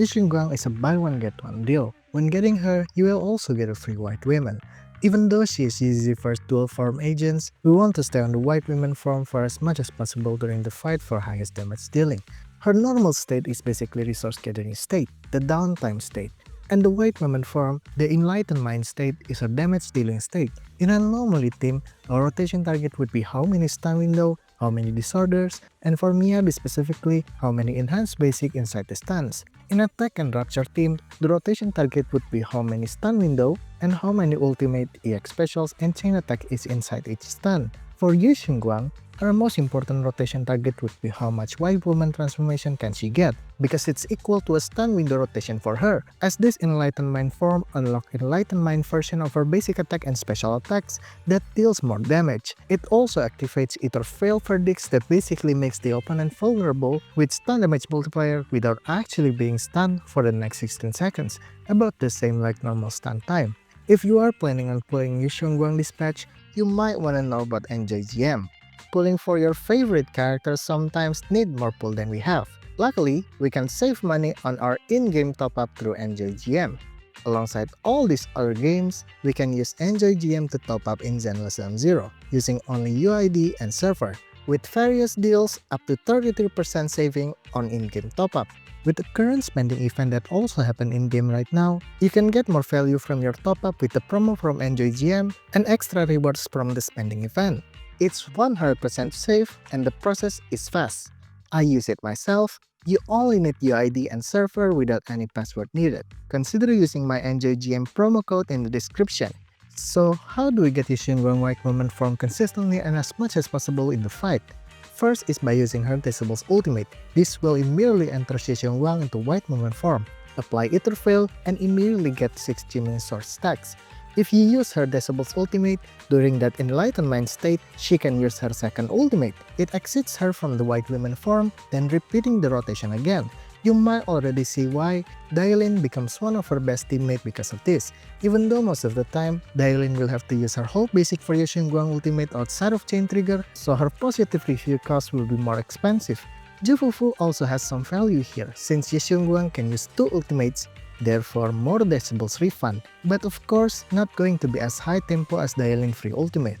Shunguang is a buy one get one deal. When getting her, you will also get a free white woman. Even though she is easy first dual form agents, we want to stay on the white women form for as much as possible during the fight for highest damage dealing. Her normal state is basically resource gathering state, the downtime state. And the white woman form, the enlightened mind state, is her damage dealing state. In a normally team, our rotation target would be how many stun window, how many disorders, and for Miyabi specifically, how many enhanced basic inside the stuns. In attack and rapture team, the rotation target would be how many stun window, and how many ultimate EX specials and chain attack is inside each stun. For Shunguang, our most important rotation target would be how much white woman transformation can she get, because it's equal to a stun window rotation for her, as this enlightened mind form unlock enlightened mind version of her basic attack and special attacks that deals more damage. It also activates either fail verdicts that basically makes the opponent vulnerable with stun damage multiplier without actually being stunned for the next 16 seconds, about the same like normal stun time. If you are planning on playing Shunguang this patch, you might wanna know about NJGM. Pulling for your favorite characters sometimes need more pull than we have. Luckily, we can save money on our in-game top-up through NJGM. Alongside all these other games, we can use NJGM to top up in Zenless Zone Zero, using only UID and server, with various deals up to 33% saving on in-game top-up. With the current spending event that also happen in-game right now, you can get more value from your top-up with the promo from NJGM and extra rewards from the spending event. It's 100% safe and the process is fast. I use it myself. You only need UID and server without any password needed. Consider using my NJGM promo code in the description. So how do we get Shunguang white woman form consistently and as much as possible in the fight? First is by using her Disable's ultimate. This will immediately enter Shunguang into white woman form. Apply Ether Fail and immediately get 6 Jimmy Sword stacks. If you use her Disable's ultimate, during that enlightened mind state, she can use her second ultimate. It exits her from the white woman form, then repeating the rotation again. You might already see why Dailin becomes one of her best teammates because of this, even though most of the time, Dailin will have to use her whole basic for Shunguang ultimate outside of chain trigger, so her positive review cost will be more expensive. Jufufu also has some value here, since Shunguang can use 2 ultimates, therefore more Decibels refund, but of course not going to be as high tempo as Dailin free ultimate.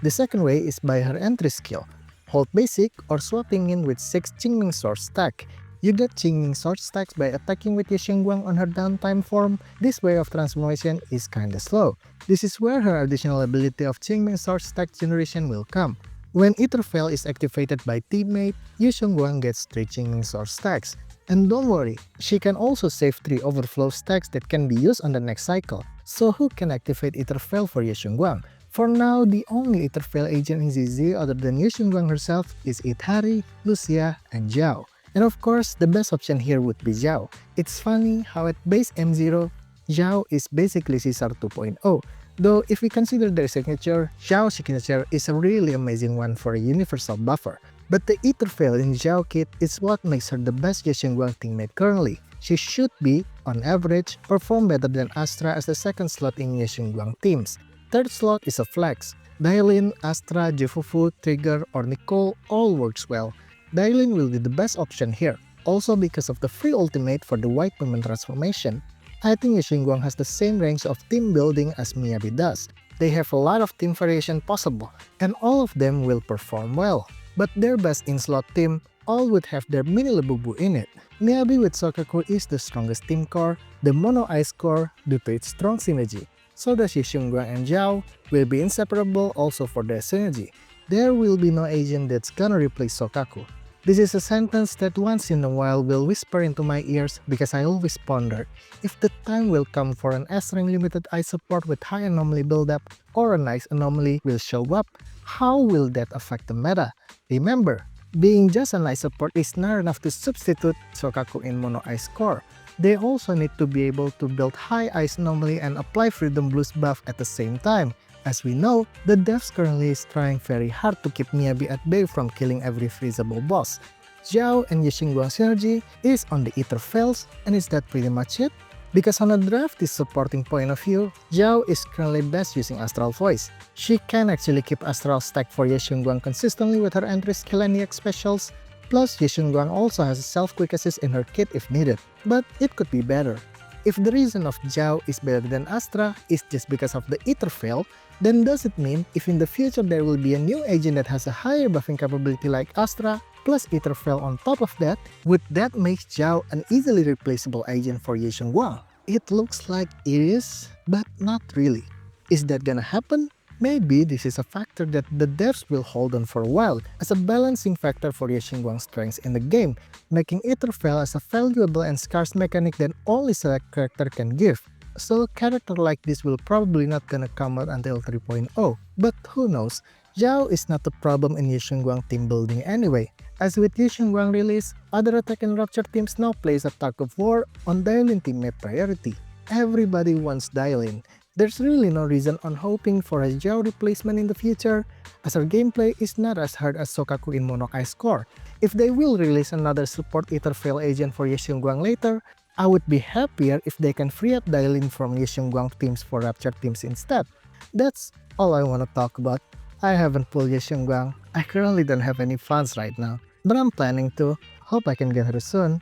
The second way is by her entry skill. Hold basic or swapping in with 6 Qingming Sword stack. You get Qingming Sword stacks by attacking with Shunguang on her downtime form. This way of transformation is kinda slow. This is where her additional ability of Qingming Sword stack generation will come. When Ether Fail is activated by teammate, Shunguang gets 3 Qingming Sword stacks. And don't worry, she can also save 3 overflow stacks that can be used on the next cycle. So who can activate Ether Fail for Shunguang? For now, the only Ether Fail agent in ZZ other than Shunguang herself is Ithari, Lucia, and Zhao. And of course, the best option here would be Zhao. It's funny how at base M0, Zhao is basically Caesar 2.0. Though if we consider their signature, Zhao's signature is a really amazing one for a universal buffer. But the Ether Fail in Zhao kit is what makes her the best Shunguang teammate currently. She should be, on average, perform better than Astra as the second slot in Shunguang teams. Third slot is a flex. Dailin, Astra, Jufufu, Trigger, or Nicole all works well. Dailin will be the best option here, also because of the free ultimate for the white woman transformation. I think Shunguang has the same range of team building as Miyabi does. They have a lot of team variation possible, and all of them will perform well. But their best in-slot team all would have their mini Labubuu in it. Miyabi with Soukaku is the strongest team core, the mono ice core due to its strong synergy. So the Shunguang and Zhao will be inseparable also for their synergy. There will be no agent that's gonna replace Soukaku. This is a sentence that once in a while will whisper into my ears because I always ponder if the time will come for an S-rank limited ice support with high anomaly buildup or an ice anomaly will show up. How will that affect the meta? Remember, being just an ice support is not enough to substitute Soukaku in mono ice core. They also need to be able to build high ice anomaly and apply freedom boost buff at the same time. As we know, the devs currently is trying very hard to keep Miyabi at bay from killing every freezable boss. Zhao and Shunguang synergy is on the Ether Fails, and is that pretty much it? Because on a drafty supporting point of view, Zhao is currently best using Astral Voice. She can actually keep Astral stack for Shunguang consistently with her entry skill and EX specials. Plus, Ye Shunguang also has a self-quick assist in her kit if needed, but it could be better. If the reason of Zhao is better than Astra is just because of the Ether Fail, then does it mean if in the future there will be a new agent that has a higher buffing capability like Astra, plus Ether Fail on top of that, would that make Zhao an easily replaceable agent for Ye Shunguang? It looks like it is, but not really. Is that gonna happen? Maybe this is a factor that the devs will hold on for a while as a balancing factor for Ye Xinguang's strengths in the game, making Etherfell as a valuable and scarce mechanic that only select character can give. So a character like this will probably not gonna come out until 3.0, but who knows, Zhao is not the problem in Ye Xinguang team building anyway. As with Ye Xinguang release, other attack and rupture teams now plays a tug of war on Dialin teammate priority. Everybody wants Dialin. There's really no reason on hoping for a Zhao replacement in the future, as our gameplay is not as hard as Soukaku in Monokai's core. If they will release another support Etherfail agent for Ye Xinguang later, I would be happier if they can free up Dialin from Ye Xinguang teams for Rapture teams instead. That's all I want to talk about. I haven't pulled Ye Xinguang. I currently don't have any funds right now, but I'm planning to. Hope I can get her soon.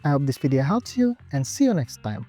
I hope this video helps you, and see you next time.